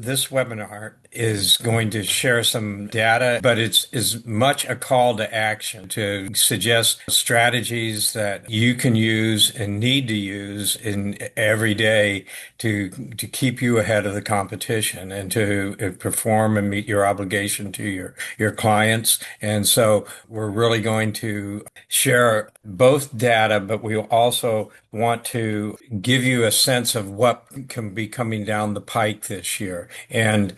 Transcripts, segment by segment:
this webinar is going to share some data, but it's as much a call to action to suggest strategies that you can use and need to use in every day to keep you ahead of the competition and to perform and meet your obligation to your clients. And so we're really going to share both data, but we also want to give you a sense of what can be coming down the pike this year, and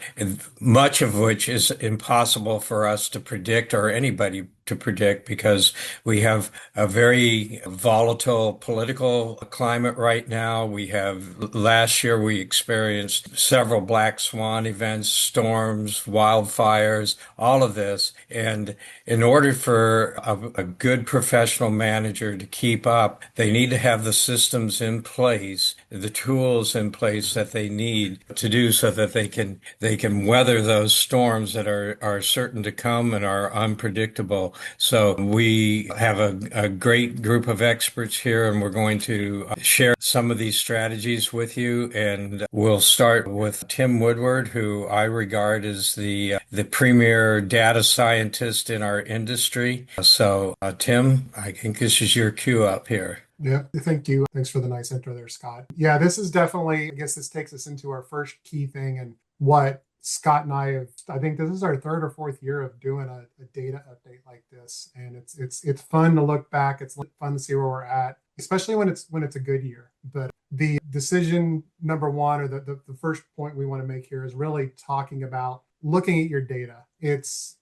much of which is impossible for us to predict or anybody to predict because we have a very volatile political climate right now. We have last year we experienced several black swan events, storms, wildfires, all of this. And in order for a good professional manager to keep up, they need to have the systems in place, the tools in place that they need to do so that they can weather those storms that are certain to come and are unpredictable. So we have a great group of experts here, and we're going to share some of these strategies with you. And we'll start with Tim Woodward, who I regard as the premier data scientist in our industry. So Tim, I think this is your cue up here. Yeah, thank you. Thanks for the nice intro there, Scott. Yeah, this is definitely, I guess this takes us into our first key thing and what Scott and I think this is our third or fourth year of doing a data update like this. And it's fun to look back. It's fun to see where we're at, especially when it's a good year. But the decision number one, or the first point we want to make here is really talking about looking at your data. It's,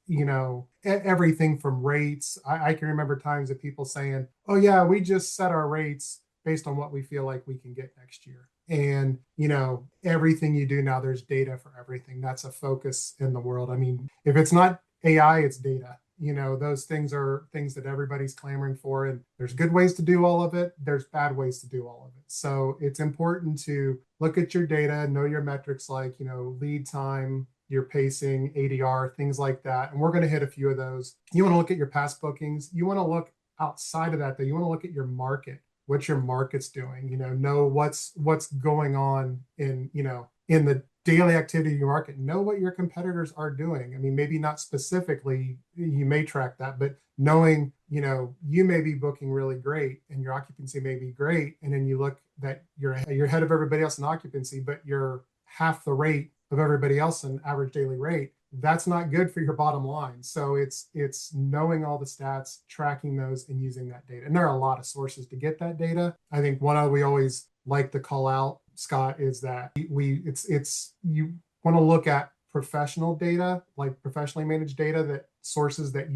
everything from rates. I can remember times of people saying, oh yeah, we just set our rates based on what we feel like we can get next year. And, everything you do now, there's data for everything. That's a focus in the world. I mean, if it's not AI, it's data. Those things are things that everybody's clamoring for. And there's good ways to do all of it. There's bad ways to do all of it. So it's important to look at your data, know your metrics like, lead time, your pacing, ADR, things like that. And we're going to hit a few of those. You want to look at your past bookings. You want to look outside of that, though. You want to look at your market, what your market's doing, know what's going on in the daily activity of your market, know what your competitors are doing. I mean, maybe not specifically, you may track that, but knowing, you may be booking really great and your occupancy may be great. And then you look that you're ahead of everybody else in occupancy, but you're half the rate of everybody else in average daily rate. That's not good for your bottom line. So it's knowing all the stats, tracking those, and using that data. And there are a lot of sources to get that data. I think one we always like to call out, Scott, is that you want to look at professional data, like professionally managed data, that sources that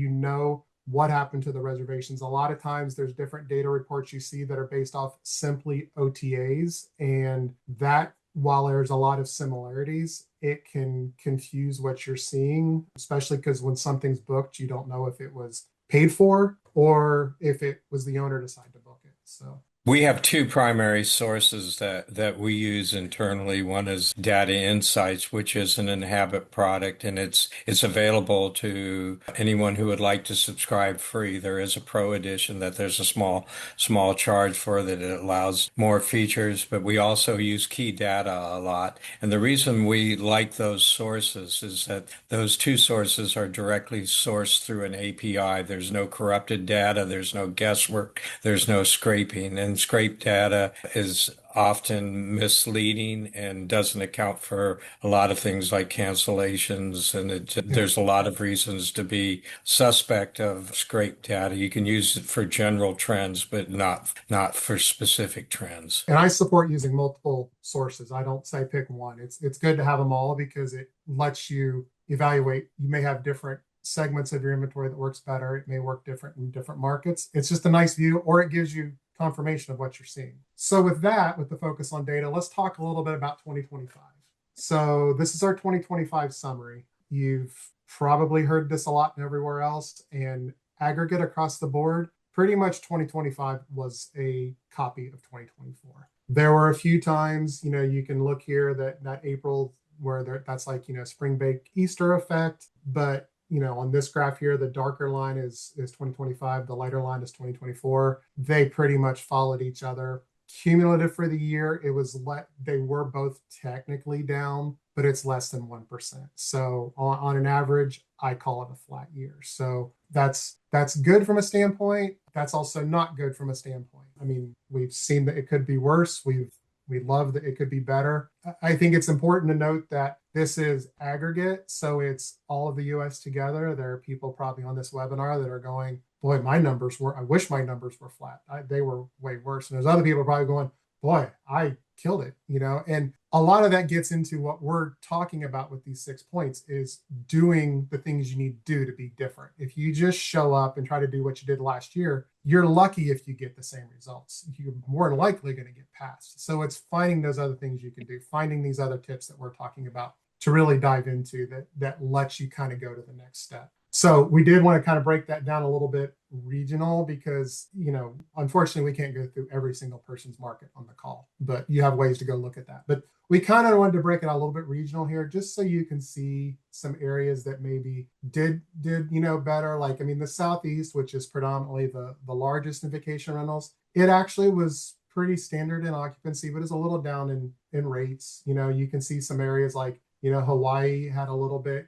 what happened to the reservations. A lot of times there's different data reports you see that are based off simply OTAs, and that, while there's a lot of similarities, it can confuse what you're seeing, especially because when something's booked, you don't know if it was paid for or if it was the owner decided to book it. So We have two primary sources that we use internally. One is Data Insights, which is an Inhabit product, and it's available to anyone who would like to subscribe free. There is a pro edition that there's a small charge for that. It allows more features, but we also use Key Data a lot. And the reason we like those sources is that those two sources are directly sourced through an API. There's no corrupted data, there's no guesswork, there's no scraping. And scraped data is often misleading and doesn't account for a lot of things like cancellations. And there's a lot of reasons to be suspect of scraped data. You can use it for general trends, but not for specific trends. And I support using multiple sources. I don't say pick one. It's good to have them all because it lets you evaluate. You may have different segments of your inventory that works better. It may work different in different markets. It's just a nice view, or it gives you confirmation of what you're seeing. So with the focus on data, let's talk a little bit about 2025. So this is our 2025 summary. You've probably heard this a lot and everywhere else, and aggregate across the board, pretty much 2025 was a copy of 2024. There were a few times, you can look here that April where that's like, spring break Easter effect, but on this graph here, the darker line is 2025, the lighter line is 2024. They pretty much followed each other. Cumulative for the year, they were both technically down but it's less than 1%. So on an average, I call it a flat year. So that's good from a standpoint. That's also not good from a standpoint. I mean, we've seen that it could be worse. We love that it could be better. I think it's important to note that this is aggregate. So it's all of the US together. There are people probably on this webinar that are going, boy, I wish my numbers were flat. They were way worse. And there's other people probably going, boy, I killed it, and a lot of that gets into what we're talking about with these 6 points is doing the things you need to do to be different. If you just show up and try to do what you did last year, you're lucky if you get the same results. You're more than likely going to get passed. So it's finding those other things you can do, finding these other tips that we're talking about to really dive into that lets you kind of go to the next step. So we did want to kind of break that down a little bit regional because, unfortunately, we can't go through every single person's market on the call, but you have ways to go look at that. But we kind of wanted to break it out a little bit regional here, just so you can see some areas that maybe did better. Like, I mean, the Southeast, which is predominantly the largest in vacation rentals, it actually was pretty standard in occupancy, but it's a little down in rates. You can see some areas like, Hawaii had a little bit.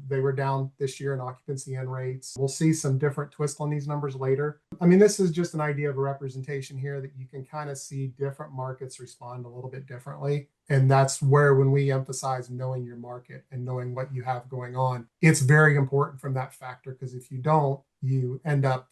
They were down this year in occupancy and rates. We'll see some different twists on these numbers later. I mean, this is just an idea of a representation here that you can kind of see different markets respond a little bit differently. And that's where, when we emphasize knowing your market and knowing what you have going on, it's very important from that factor, because if you don't, you end up,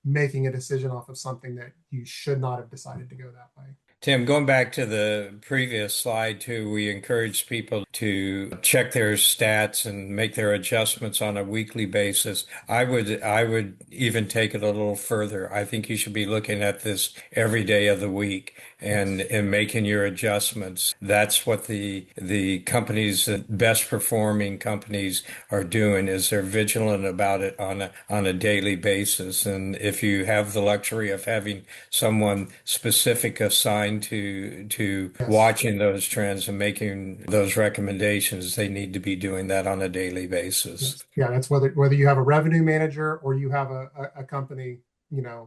making a decision off of something that you should not have decided to go that way. Tim, going back to the previous slide too, we encourage people to check their stats and make their adjustments on a weekly basis. I would even take it a little further. I think you should be looking at this every day of the week and making your adjustments. That's what the companies, the best performing companies, are doing, is they're vigilant about it on a daily basis. And if you have the luxury of having someone specific assigned to watching those trends and making those recommendations, they need to be doing that on a daily basis. Yeah, that's whether you have a revenue manager or you have a company,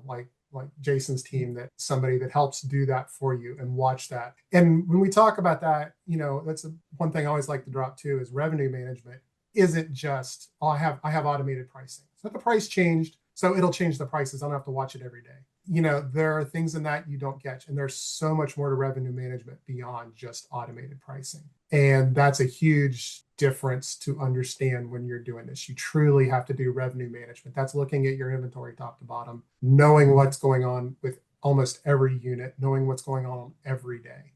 like Jason's team, that somebody that helps do that for you and watch that. And when we talk about that, that's one thing I always like to drop too, is revenue management isn't just, I have automated pricing. So the price changed, so it'll change the prices. I don't have to watch it every day. There are things in that you don't catch. And there's so much more to revenue management beyond just automated pricing. And that's a huge difference to understand when you're doing this. You truly have to do revenue management. That's looking at your inventory top to bottom, knowing what's going on with almost every unit, knowing what's going on every day.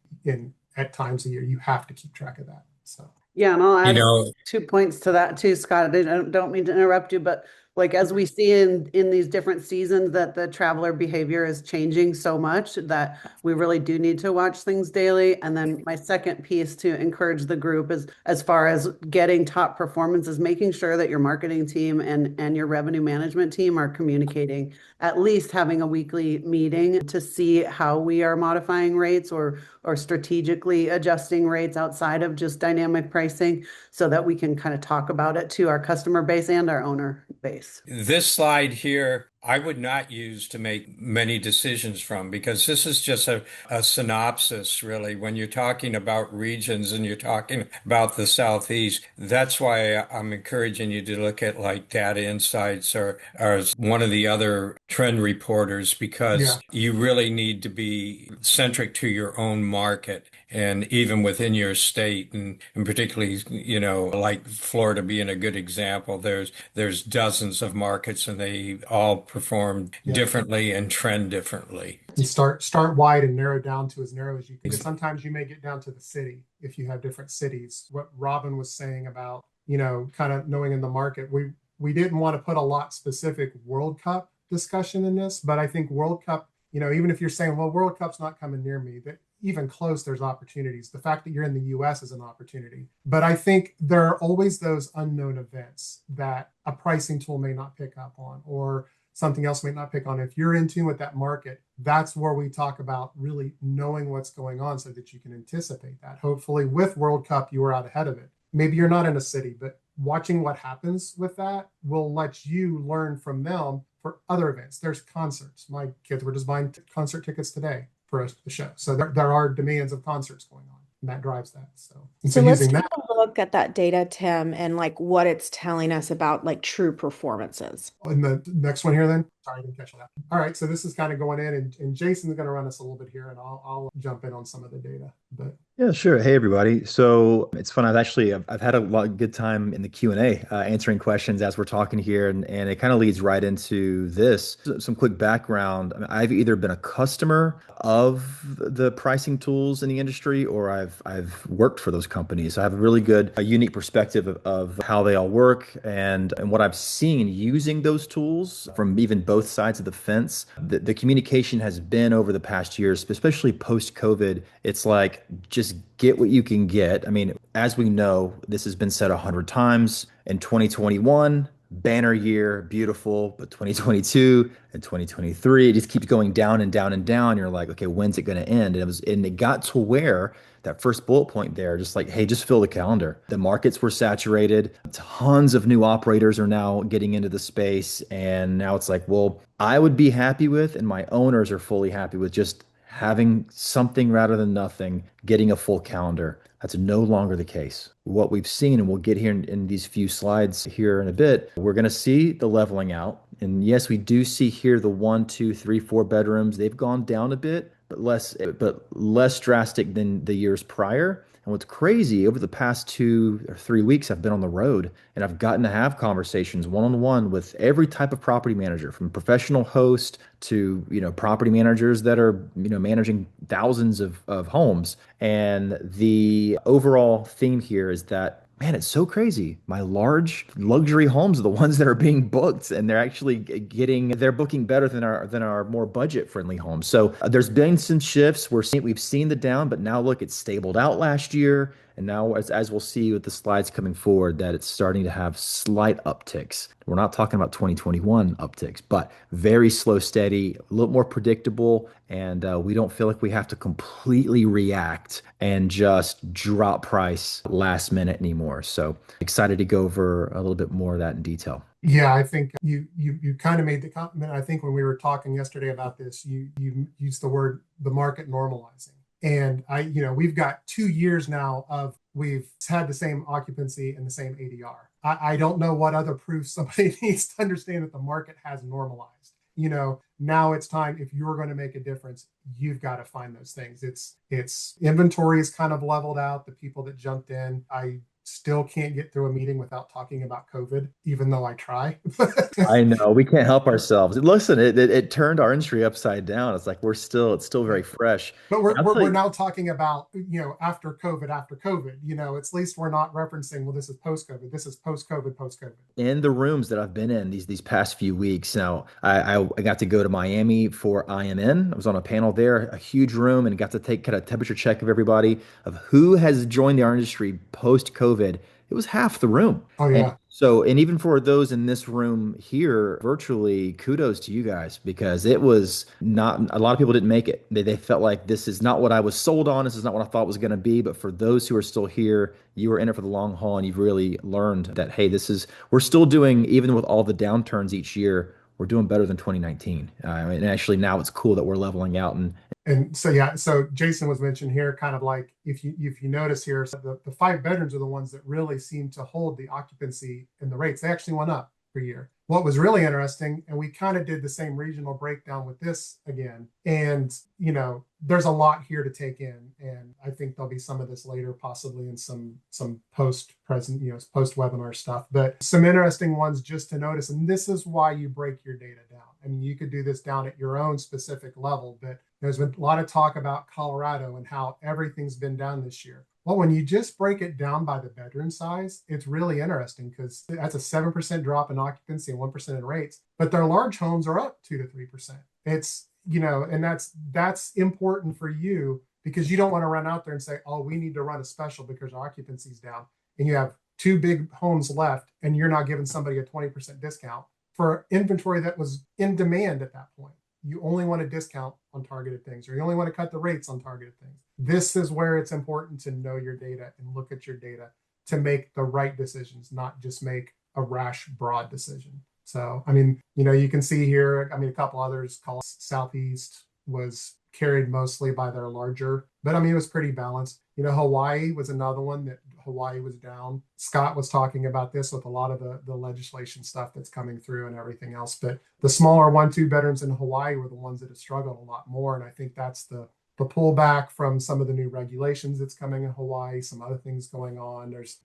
At times a year, you have to keep track of that. So. Yeah, and I'll add 2 points to that too, Scott. I don't mean to interrupt you, but like, as we see in these different seasons, that the traveler behavior is changing so much that we really do need to watch things daily. And then my second piece to encourage the group is, as far as getting top performance, is making sure that your marketing team and your revenue management team are communicating, at least having a weekly meeting to see how we are modifying rates or strategically adjusting rates outside of just dynamic pricing, so that we can kind of talk about it to our customer base and our owner base. This slide here, I would not use to make many decisions from, because this is just a synopsis, really. When you're talking about regions and you're talking about the Southeast, that's why I'm encouraging you to look at like Data Insights or one of the other trend reporters, because you really need to be centric to your own market. And even within your state, and particularly, like Florida being a good example, there's dozens of markets and they all perform differently and trend differently. You start wide and narrow down to as narrow as you can. Sometimes you may get down to the city if you have different cities. What Robin was saying about, kind of knowing in the market, we didn't want to put a lot specific World Cup discussion in this, but I think World Cup, even if you're saying, well, World Cup's not coming near me, that even close, there's opportunities. The fact that you're in the US is an opportunity. But I think there are always those unknown events that a pricing tool may not pick up on, or something else may not pick on. If you're in tune with that market, that's where we talk about really knowing what's going on so that you can anticipate that. Hopefully with World Cup, you were out ahead of it. Maybe you're not in a city, but watching what happens with that will let you learn from them for other events. There's concerts. My kids were just buying concert tickets today for a show. So there are demands of concerts going on. and that drives that. And So let's using take that. a look at that data, Tim, and like what it's telling us about like true performances. In the next one here, then. Sorry, I didn't catch that. All right, so this is kind of going in, and Jason's going to run us a little bit here, and I'll jump in on some of the data. But Yeah, sure. Hey, everybody. So it's fun. I've had a lot of good time in the Q&A answering questions as we're talking here, and it kind of leads right into this. Some quick background. I mean, I've either been a customer of the pricing tools in the industry, or I've worked for those companies. So I have a really good, unique perspective of how they all work and what I've seen using those tools from even both sides of the fence. The communication has been over the past years, especially post-COVID. It's like just get what you can get. I mean, as we know, this has been said 100 times. In 2021, banner year, beautiful, but 2022 and 2023, it just keeps going down and down and down. You're like, okay, when's it going to end? And it got to where that first bullet point there, just like, hey, just fill the calendar. The markets were saturated. Tons of new operators are now getting into the space. And now it's like, well, I would be happy with, and my owners are fully happy with just having something rather than nothing, getting a full calendar. That's no longer the case. What we've seen, and we'll get here in these few slides here in a bit, we're going to see the leveling out. And yes, we do see here the 1, 2, 3, 4 bedrooms. They've gone down a bit, but less drastic than the years prior. And what's crazy, over the past 2 or 3 weeks, I've been on the road and I've gotten to have conversations one-on-one with every type of property manager, from professional host to, property managers that are, managing thousands of homes. And the overall theme here is that, man, it's so crazy. My large luxury homes are the ones that are being booked, and they're booking better than our more budget friendly homes. So there's been some shifts. We've seen the down, but now look, it's stabled out last year. And now, as we'll see with the slides coming forward, that it's starting to have slight upticks. We're not talking about 2021 upticks, but very slow, steady, a little more predictable. And we don't feel like we have to completely react and just drop price last minute anymore. So excited to go over a little bit more of that in detail. Yeah, I think you kind of made the comment. I think when we were talking yesterday about this, you used the word the market normalizing. And we've got 2 years now of we've had the same occupancy and the same ADR. I don't know what other proof somebody needs to understand that the market has normalized. Now it's time, if you're going to make a difference, you've got to find those things. It's inventory is kind of leveled out. The people that jumped in, I still can't get through a meeting without talking about COVID, even though I try. I know we can't help ourselves. Listen, it turned our industry upside down. It's like it's still very fresh. But we're now talking about, after COVID, at least we're not referencing, well, this is post-COVID. This is post-COVID. In the rooms that I've been in these past few weeks. Now, I got to go to Miami for IMN. I was on a panel there, a huge room, and got to take kind of temperature check of everybody of who has joined our industry post-COVID. It was half the room. Oh, yeah. And even for those in this room here virtually, kudos to you guys, because it was not, a lot of people didn't make it. They felt like this is not what I was sold on. This is not what I thought it was going to be. But for those who are still here, you were in it for the long haul, and you've really learned that, hey, we're still doing, even with all the downturns each year, we're doing better than 2019. And actually now it's cool that we're leveling out. And so, yeah, so Jason was mentioned here, kind of like, if you notice here, so the 5 bedrooms are the ones that really seem to hold the occupancy and the rates. They actually went up per year. What was really interesting, and we kind of did the same regional breakdown with this again, and there's a lot here to take in, and I think there'll be some of this later, possibly in some post webinar stuff, but some interesting ones just to notice. And this is why you break your data down. I mean, you could do this down at your own specific level, but there's been a lot of talk about Colorado and how everything's been down this year. Well, when you just break it down by the bedroom size, it's really interesting, because that's a 7% drop in occupancy and 1% in rates, but their large homes are up 2 to 3%. It's, and that's important for you, because you don't want to run out there and say, oh, we need to run a special because our occupancy's down, and you have 2 big homes left and you're not giving somebody a 20% discount for inventory that was in demand at that point. You only want to discount on targeted things, or you only want to cut the rates on targeted things. This is where it's important to know your data and look at your data to make the right decisions, not just make a rash, broad decision. So, I mean, you can see here, a couple others, call Southeast was carried mostly by their larger, but I mean, it was pretty balanced. Hawaii was another one that Hawaii was down. Scott was talking about this with a lot of the legislation stuff that's coming through and everything else. But the smaller 1-2 bedrooms in Hawaii were the ones that have struggled a lot more. And I think that's the pullback from some of the new regulations that's coming in Hawaii, some other things going on. There's,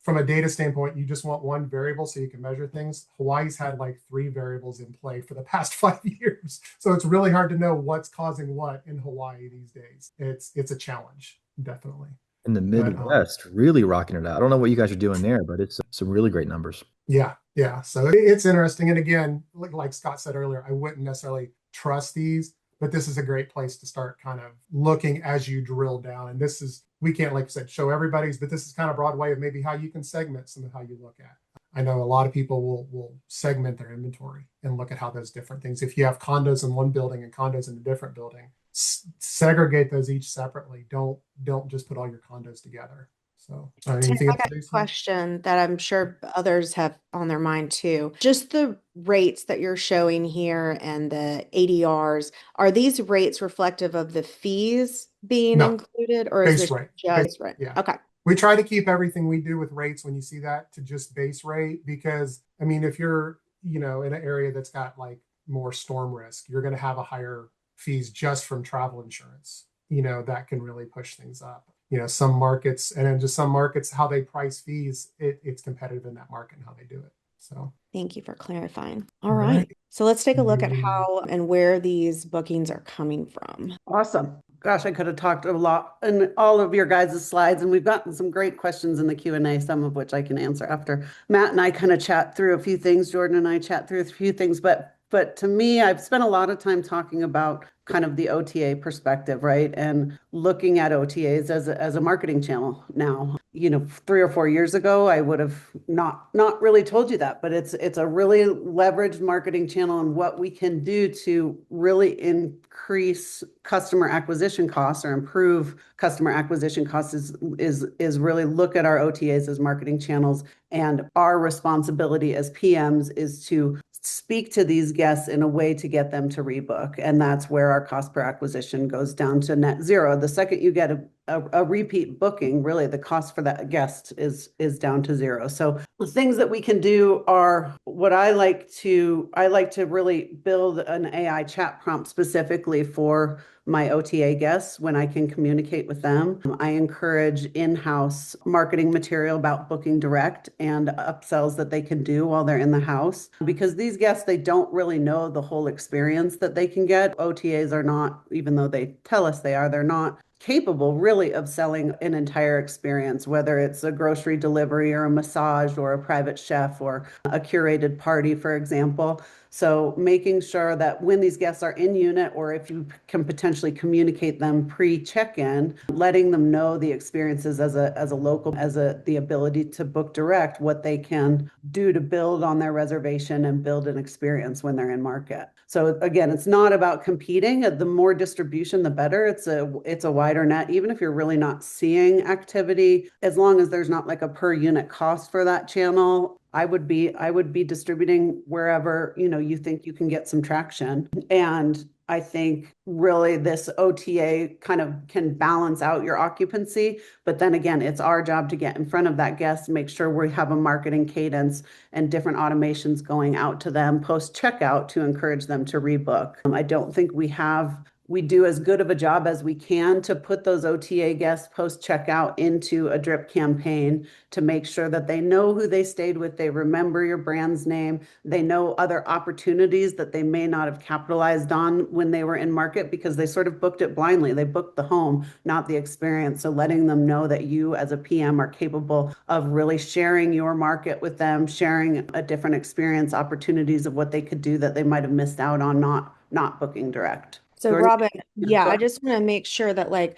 from a data standpoint, you just want one variable so you can measure things. Hawaii's had like 3 variables in play for the past 5 years. So it's really hard to know what's causing what in Hawaii these days. It's a challenge, definitely. In the Midwest, really rocking it out. I don't know what you guys are doing there, but it's some really great numbers. Yeah. So it's interesting. And again, like Scott said earlier, I wouldn't necessarily trust these, but this is a great place to start kind of looking as you drill down. And this is, we can't, like I said, show everybody's, but this is kind of a broad way of maybe how you can segment some of how you look at. I know a lot of people will segment their inventory and look at how those different things. If you have condos in one building and condos in a different building, segregate those each separately. Don't just put all your condos together. So Tim, I got a question that I'm sure others have on their mind too. Just the rates that you're showing here and the ADRs, are these rates reflective of the fees being included, or is this just rate? Yeah. Okay. We try to keep everything we do with rates when you see that to just base rate, because I mean, if you're, in an area that's got like more storm risk, you're going to have a higher fees just from travel insurance, that can really push things up. Some markets, and then just some markets, how they price fees, it's competitive in that market and how they do it. So thank you for clarifying. All right. So let's take a look at how and where these bookings are coming from. Awesome. Gosh, I could have talked a lot in all of your guys' slides, and we've gotten some great questions in the Q&A, some of which I can answer after Matt and I kind of chat through a few things. Jordan and I chat through a few things, but to me, I've spent a lot of time talking about kind of the OTA perspective, right? And looking at OTAs as a marketing channel now. 3 or 4 years ago, I would have not really told you that, but it's a really leveraged marketing channel, and what we can do to really increase customer acquisition costs or improve customer acquisition costs is really look at our OTAs as marketing channels. And our responsibility as PMs is to speak to these guests in a way to get them to rebook. And that's where our cost per acquisition goes down to net zero. The second you get a repeat booking, really the cost for that guest is down to zero. So the things that we can do are what I like to really build an AI chat prompt specifically for my OTA guests when I can communicate with them. I encourage in-house marketing material about booking direct and upsells that they can do while they're in the house, because these guests, they don't really know the whole experience that they can get. OTAs are not, even though they tell us they are, they're not capable really of selling an entire experience, whether it's a grocery delivery or a massage or a private chef or a curated party, for example. So making sure that when these guests are in unit, or if you can potentially communicate them pre-check-in, letting them know the experiences as a local, the ability to book direct, what they can do to build on their reservation and build an experience when they're in market. So again, it's not about competing. The more distribution, the better. It's a wider net. Even if you're really not seeing activity, as long as there's not like a per unit cost for that channel, I would be distributing wherever, you think you can get some traction. And I think really this OTA kind of can balance out your occupancy. But then again, it's our job to get in front of that guest, make sure we have a marketing cadence and different automations going out to them post checkout to encourage them to rebook. I don't think we do as good of a job as we can to put those OTA guests post checkout into a drip campaign to make sure that they know who they stayed with, they remember your brand's name, they know other opportunities that they may not have capitalized on when they were in market because they sort of booked it blindly. They booked the home, not the experience. So letting them know that you as a PM are capable of really sharing your market with them, sharing a different experience, opportunities of what they could do that they might have missed out on not booking direct. So Robin, I just want to make sure that a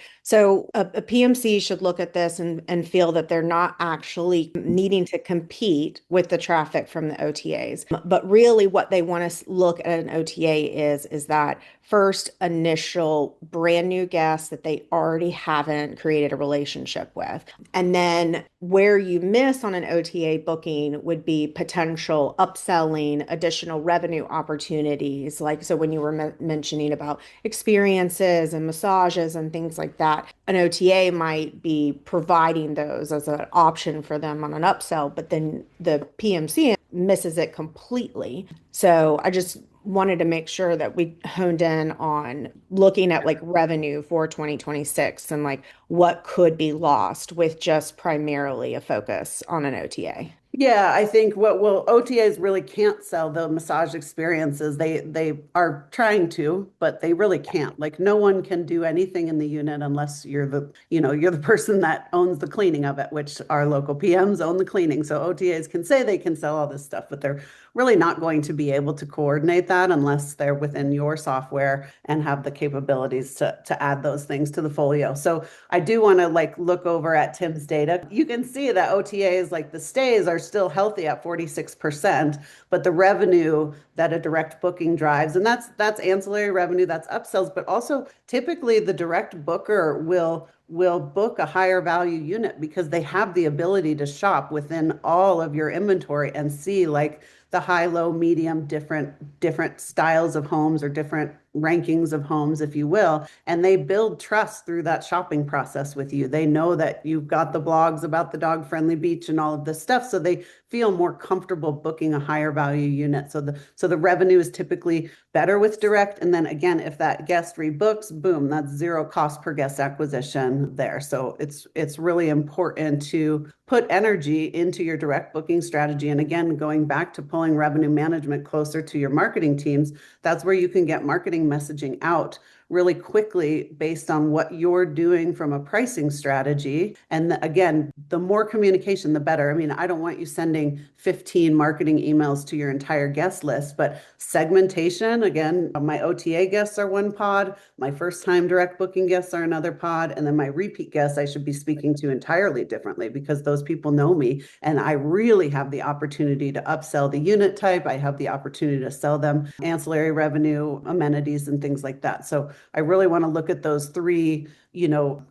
PMC should look at this and feel that they're not actually needing to compete with the traffic from the OTAs. But really what they want to look at an OTA is that first initial brand new guest that they already haven't created a relationship with. And then where you miss on an OTA booking would be potential upselling, additional revenue opportunities. Like, so when you were mentioning about experiences and massages and things like that, an OTA might be providing those as an option for them on an upsell, but then the PMC misses it completely. So I just wanted to make sure that we honed in on looking at like revenue for 2026 and like what could be lost with just primarily a focus on an OTA. Yeah, I think OTAs really can't sell the massage experiences. They are trying to, but they really can't. Like no one can do anything in the unit unless you're the person that owns the cleaning of it, which our local PMs own the cleaning. So OTAs can say they can sell all this stuff, but they're really not going to be able to coordinate that unless they're within your software and have the capabilities to add those things to the folio. So I do want to like look over at Tim's data. You can see that OTAs, like the stays, are still healthy at 46%, but the revenue that a direct booking drives, and that's ancillary revenue, that's upsells, but also typically the direct booker will book a higher value unit because they have the ability to shop within all of your inventory and see like the high, low, medium, different styles of homes or different rankings of homes, if you will, and they build trust through that shopping process with you. They know that you've got the blogs about the dog-friendly beach and all of this stuff, so they feel more comfortable booking a higher value unit. So the revenue is typically better with direct, and then again, if that guest rebooks, boom, that's zero cost per guest acquisition there. So it's really important to put energy into your direct booking strategy. And again, going back to pulling revenue management closer to your marketing teams, that's where you can get marketing messaging out really quickly based on what you're doing from a pricing strategy. And again, the more communication, the better. I mean, I don't want you sending 15 marketing emails to your entire guest list, but segmentation, again, my OTA guests are one pod, my first time direct booking guests are another pod, and then my repeat guests I should be speaking to entirely differently because those people know me and I really have the opportunity to upsell the unit type. I have the opportunity to sell them ancillary revenue, amenities, and things like that. So I really want to look at those three,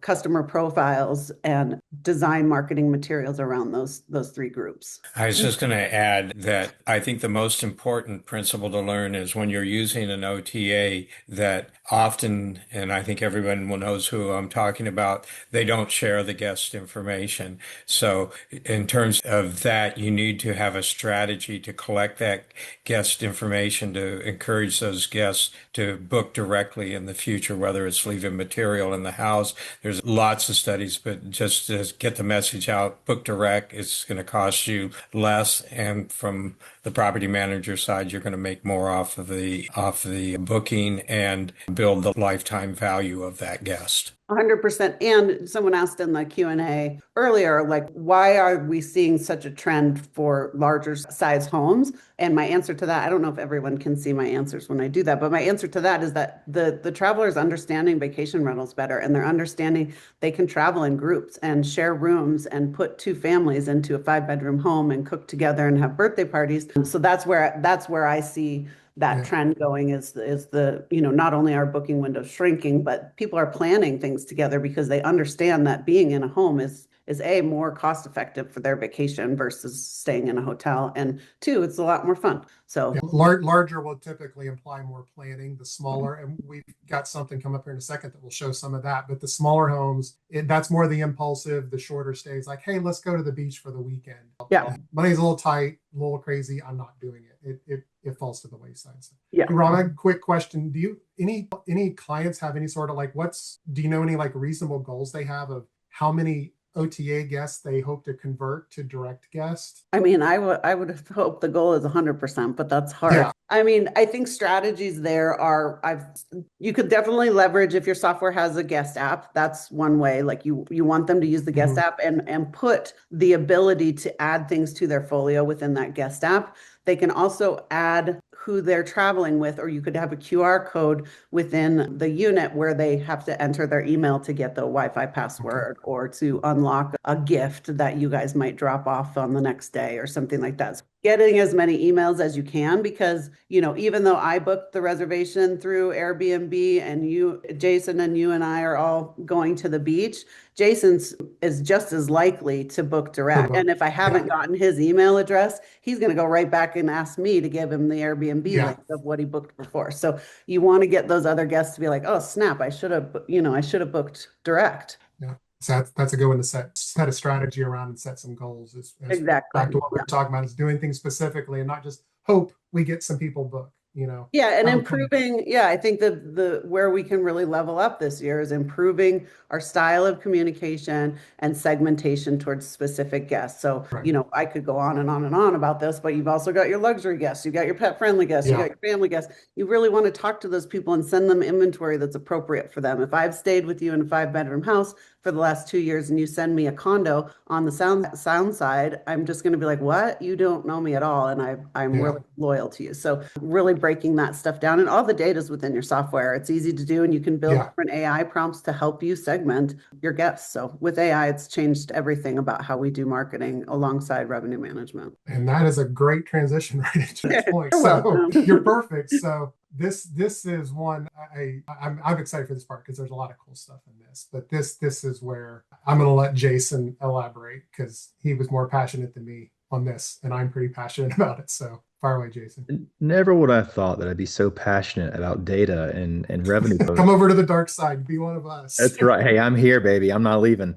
customer profiles and design marketing materials around those three groups. I was just going to add that I think the most important principle to learn is when you're using an OTA that often, and I think everyone knows who I'm talking about, they don't share the guest information. So in terms of that, you need to have a strategy to collect that guest information to encourage those guests to book directly in the future, whether it's leaving material in the house. There's lots of studies, but just to get the message out, book direct, it's going to cost you less. And from the property manager side, you're going to make more off of the booking and build the lifetime value of that guest. 100%. And someone asked in the Q&A earlier, like, why are we seeing such a trend for larger size homes? And my answer to that, I don't know if everyone can see my answers when I do that, but my answer to that is that the traveler is understanding vacation rentals better, and they're understanding they can travel in groups and share rooms and put two families into a 5-bedroom home and cook together and have birthday parties. So that's where I see that trend going is the, not only our booking window shrinking, but people are planning things together because they understand that being in a home is A, more cost effective for their vacation versus staying in a hotel. And two, it's a lot more fun. So larger will typically imply more planning. The smaller, and we've got something come up here in a second that will show some of that, but the smaller homes, that's more the impulsive, the shorter stays, like, hey, let's go to the beach for the weekend. Yeah. Money's a little tight, a little crazy. I'm not doing it. It falls to the wayside. So, yeah. Rana, quick question. Do you, any clients have any sort of like, do you know any like reasonable goals they have of how many OTA guests they hope to convert to direct guests? I mean, I would hope the goal is 100%, but that's hard. Yeah. I mean, I think strategies there you could definitely leverage if your software has a guest app. That's one way. Like you want them to use the guest app and put the ability to add things to their folio within that guest app. They can also add who they're traveling with, or you could have a QR code within the unit where they have to enter their email to get the Wi-Fi password or to unlock a gift that you guys might drop off on the next day or something like that. getting as many emails as you can, because, even though I booked the reservation through Airbnb and you, Jason, and you and I are all going to the beach, Jason's is just as likely to book direct. And if I haven't gotten his email address, he's going to go right back and ask me to give him the Airbnb link of what he booked before. So you want to get those other guests to be like, oh, snap, I should have booked direct. Yeah. So that's a good one to set a strategy around and set some goals. Exactly. Back to what we were talking about, is doing things specifically and not just hope we get some people booked. Yeah, and improving, I think the where we can really level up this year is improving our style of communication and segmentation towards specific guests. So, I could go on and on and on about this, but you've also got your luxury guests, you've got your pet friendly guests, you got your family guests. You really want to talk to those people and send them inventory that's appropriate for them. If I've stayed with you in a 5-bedroom house for the last 2 years and you send me a condo on the sound side, I'm just going to be like, what? You don't know me at all. And I'm really loyal to you. So really breaking that stuff down, and all the data is within your software. It's easy to do, and you can build different AI prompts to help you segment your guests. So with AI, it's changed everything about how we do marketing alongside revenue management. And that is a great transition right into this point. So you're perfect. So this is one I'm excited for this part because there's a lot of cool stuff in this. But this is where I'm going to let Jason elaborate, because he was more passionate than me on this, and I'm pretty passionate about it. So fire away, Jason. Never would I have thought that I'd be so passionate about data and revenue. Come over to the dark side. Be one of us. That's right. Hey, I'm here, baby. I'm not leaving.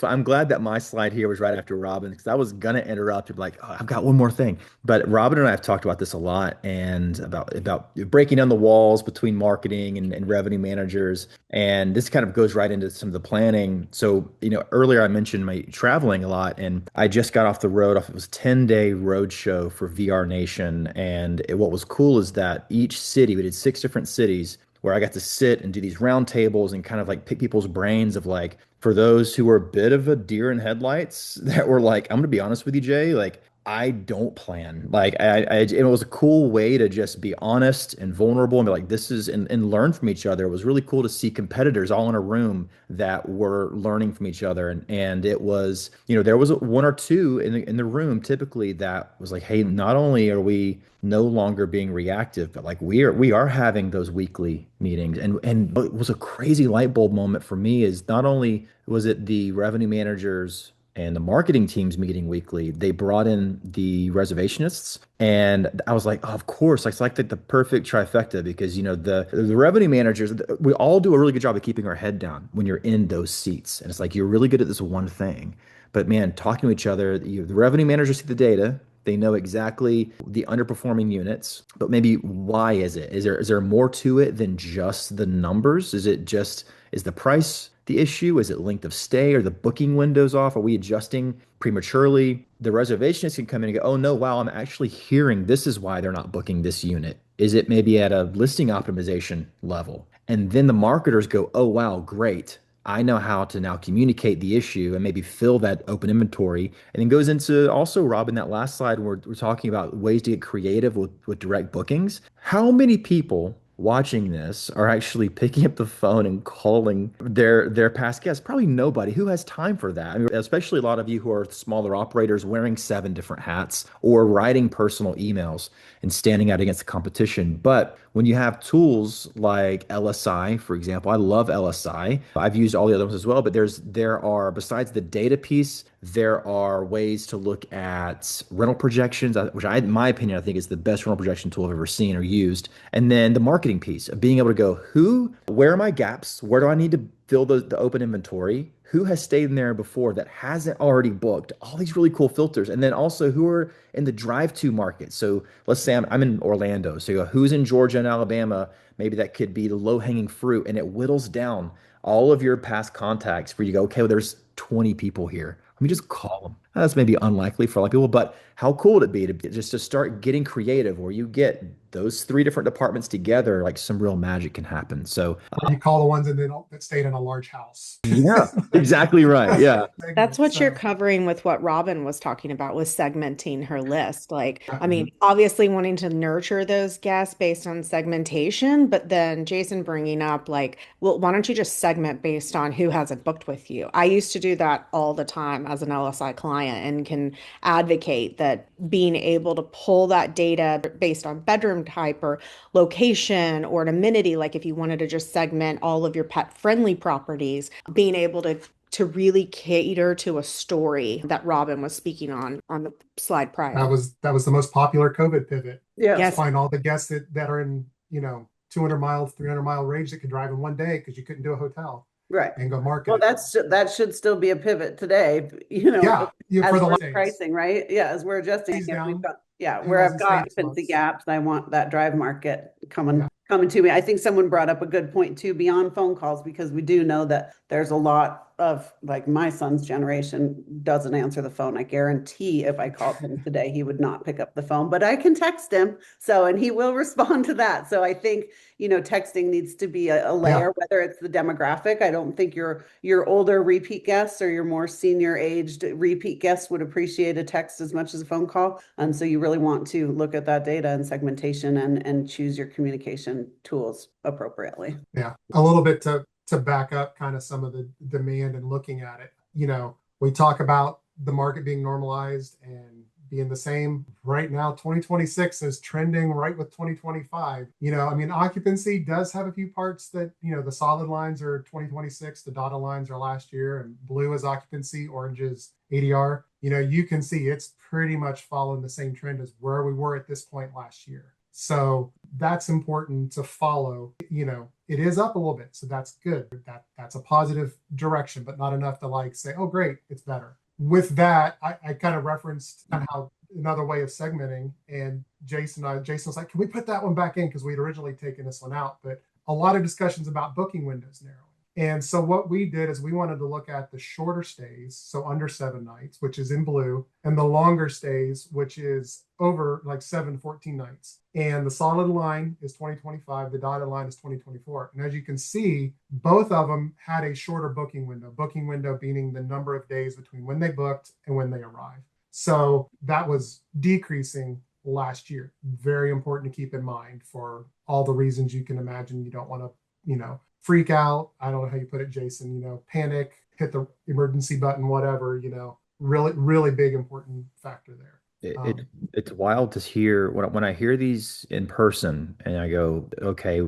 I'm glad that my slide here was right after Robin, because I was gonna interrupt and be like, oh, I've got one more thing. But Robin and I have talked about this a lot, and about breaking down the walls between marketing and revenue managers. And this kind of goes right into some of the planning. So, earlier I mentioned my traveling a lot, and I just got off the road. It was a 10-day road show for VR Nation. And what was cool is that each city, we did 6 different cities, where I got to sit and do these round tables and kind of like pick people's brains of like, for those who were a bit of a deer in headlights, that were like, I'm gonna be honest with you, Jay, like, I don't plan. Like, it was a cool way to just be honest and vulnerable and be like, this is, and learn from each other. It was really cool to see competitors all in a room that were learning from each other. And it was, there was one or two in the room typically that was like, hey, not only are we no longer being reactive, but like we are having those weekly meetings. And it was a crazy light bulb moment for me, is not only was it the revenue managers and the marketing teams meeting weekly, they brought in the reservationists. And I was like, oh, of course, it's like the perfect trifecta, because, the revenue managers, we all do a really good job of keeping our head down when you're in those seats. And it's like, you're really good at this one thing. But man, talking to each other, the revenue managers see the data. They know exactly the underperforming units, but maybe why is it? Is there more to it than just the numbers? Is the price the issue? Is it length of stay? Are the booking windows off? Are we adjusting prematurely? The reservationists can come in and go, oh no, wow, I'm actually hearing this is why they're not booking this unit. Is it maybe at a listing optimization level? And then the marketers go, oh wow, great. I know how to now communicate the issue and maybe fill that open inventory. And then goes into also, Rob, in that last slide, where we're talking about ways to get creative with direct bookings. How many people watching this are actually picking up the phone and calling their past guests? Probably nobody. Who has time for that? I mean, especially a lot of you who are smaller operators wearing 7 different hats or writing personal emails and standing out against the competition. But when you have tools like LSI, for example, I love LSI. I've used all the other ones as well, but there are, besides the data piece, there are ways to look at rental projections, which in my opinion, I think is the best rental projection tool I've ever seen or used. And then the marketing piece of being able to go, where are my gaps? Where do I need to fill the open inventory? Who has stayed in there before that hasn't already booked? All these really cool filters. And then also who are in the drive-to market. So let's say I'm in Orlando. So you go, who's in Georgia and Alabama? Maybe that could be the low-hanging fruit, and it whittles down all of your past contacts for you to go, okay, well, there's 20 people here. Let me just call them. That's maybe unlikely for a lot of people, but how cool would it be to start getting creative, where you get those 3 different departments together, like some real magic can happen. So you call the ones that stayed in a large house. Yeah, exactly right. Yeah. That's what you're covering with what Robin was talking about with segmenting her list. Like, I mean, obviously wanting to nurture those guests based on segmentation, but then Jason bringing up like, well, why don't you just segment based on who hasn't booked with you? I used to do that all the time as an LSI client. client and can advocate that being able to pull that data based on bedroom type or location or an amenity, like if you wanted to just segment all of your pet friendly properties, being able to really cater to a story that Robin was speaking on the slide prior. That was the most popular COVID pivot. Yeah. Yes. Find all the guests that are in, 200-mile, 300-mile range that could drive in one day because you couldn't do a hotel. Right. And go market. Well, that should still be a pivot today, Yeah, as for the we're days. pricing, right? Yeah, as we're adjusting. These down, where I've got housing stays occupancy months. gaps, I want that drive market coming to me. I think someone brought up a good point too, beyond phone calls, because we do know that there's a lot of, like, my son's generation doesn't answer the phone. I guarantee if I called him today, he would not pick up the phone, but I can text him. And he will respond to that. So I think, texting needs to be a layer, whether it's the demographic. I don't think your older repeat guests or your more senior aged repeat guests would appreciate a text as much as a phone call. And so you really want to look at that data and segmentation and choose your communication tools appropriately. Yeah. A little bit to back up kind of some of the demand and looking at it. We talk about the market being normalized and being the same. Right now, 2026 is trending right with 2025. Occupancy does have a few parts that, the solid lines are 2026, the dotted lines are last year, and blue is occupancy, orange is ADR. You can see it's pretty much following the same trend as where we were at this point last year. So that's important to follow. It is up a little bit, so that's good. That's a positive direction, but not enough to say, oh, great, it's better. With that, I kind of referenced how another way of segmenting, and Jason was like, can we put that one back in? Because we'd originally taken this one out, but a lot of discussions about booking windows narrowing. And so what we did is we wanted to look at the shorter stays, so under 7 nights, which is in blue, and the longer stays, which is over 7 to 14 nights. And the solid line is 2025, the dotted line is 2024. And as you can see, both of them had a shorter booking window meaning the number of days between when they booked and when they arrived. So that was decreasing last year. Very important to keep in mind for all the reasons you can imagine. You don't want to, freak out. I don't know how you put it, Jason, panic, hit the emergency button, whatever, really, really big, important factor there. It's wild to hear when I hear these in person and I go, okay,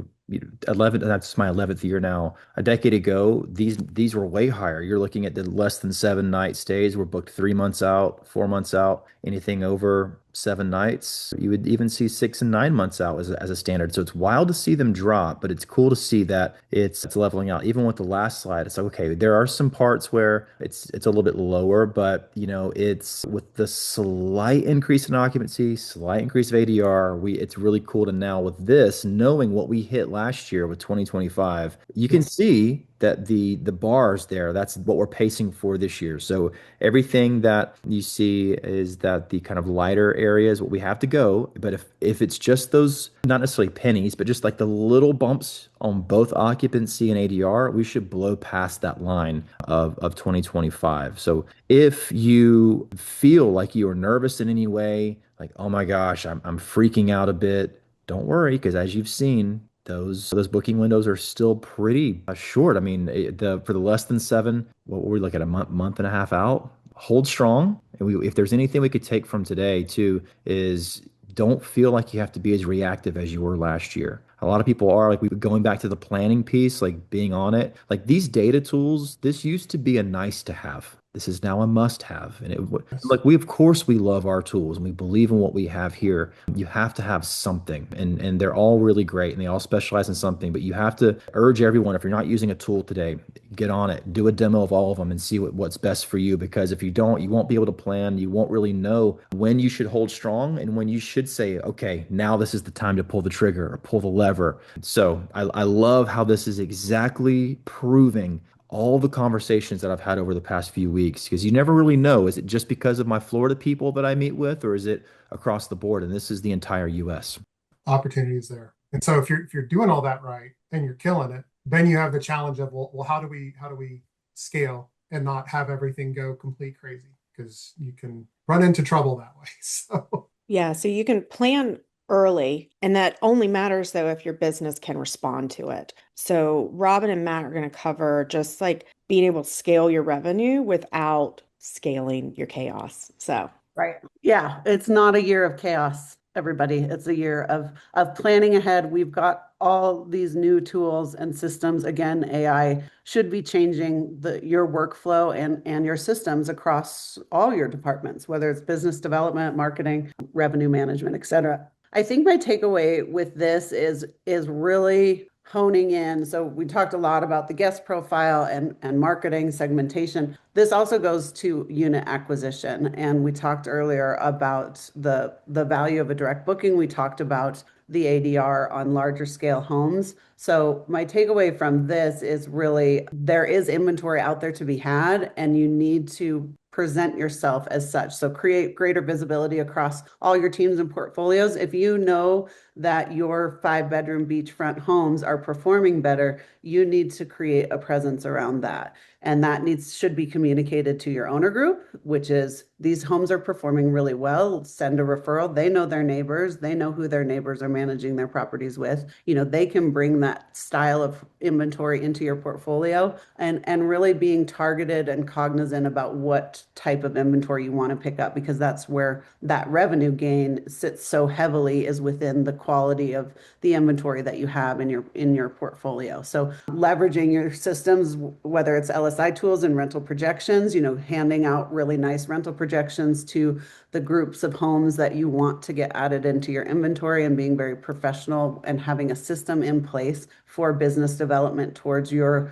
11, that's my 11th year now. A decade ago, these were way higher. You're looking at the less than 7 night stays were booked 3 months out, 4 months out. Anything over 7 nights, you would even see 6 and 9 months out as a standard. So it's wild to see them drop, but it's cool to see that it's leveling out. Even with the last slide, it's like, okay, there are some parts where it's a little bit lower, but it's with the slight increase in occupancy, slight increase of ADR. It's really cool to now with this, knowing what we hit last year with 2025, you can see that the bars there, that's what we're pacing for this year. So everything that you see is that the kind of lighter areas, what we have to go. But if it's just those, not necessarily pennies, but just like the little bumps on both occupancy and ADR, we should blow past that line of 2025. So if you feel like you are nervous in any way, like, oh my gosh, I'm freaking out a bit, don't worry, because as you've seen, those booking windows are still pretty short. I mean, for the less than 7, what were we looking at, a month and a half out? Hold strong. And if there's anything we could take from today too, is don't feel like you have to be as reactive as you were last year. A lot of people are like, we going back to the planning piece, like being on it. Like these data tools, this used to be a nice to have. This is now a must have. And like of course we love our tools and we believe in what we have here. You have to have something, and they're all really great and they all specialize in something, but you have to urge everyone, if you're not using a tool today, get on it, do a demo of all of them and see what's best for you. Because if you don't, you won't be able to plan. You won't really know when you should hold strong and when you should say, okay, now this is the time to pull the trigger or pull the lever. So I love how this is exactly proving all the conversations that I've had over the past few weeks, because you never really know, is it just because of my Florida people that I meet with, or is it across the board? And this is the entire US. Opportunities there. And so if you're doing all that right and you're killing it, then you have the challenge of, well, how do we scale and not have everything go complete crazy? Because you can run into trouble that way. So yeah, so you can plan early, and that only matters though if your business can respond to it. So Robin and Matt are going to cover just like being able to scale your revenue without scaling your chaos. So, Right. Yeah, it's not a year of chaos, everybody. It's a year of planning ahead. We've got all these new tools and systems. Again, AI should be changing your workflow and your systems across all your departments, whether it's business development, marketing, revenue management, et cetera. I think my takeaway with this is really honing in. So we talked a lot about the guest profile and marketing segmentation. This also goes to unit acquisition. And we talked earlier about the value of a direct booking. We talked about the ADR on larger scale homes. So my takeaway from this is really there is inventory out there to be had, and you need to present yourself as such. So create greater visibility across all your teams and portfolios. If you know that your 5-bedroom beachfront homes are performing better, you need to create a presence around that. And that should be communicated to your owner group, which is these homes are performing really well. Send a referral. They know their neighbors. They know who their neighbors are managing their properties with. They can bring that style of inventory into your portfolio, and really being targeted and cognizant about what type of inventory you want to pick up, because that's where that revenue gain sits so heavily, is within the quality of the inventory that you have in your portfolio. So leveraging your systems, whether it's LSI tools and rental projections, handing out really nice rental projections to the groups of homes that you want to get added into your inventory, and being very professional and having a system in place for business development towards your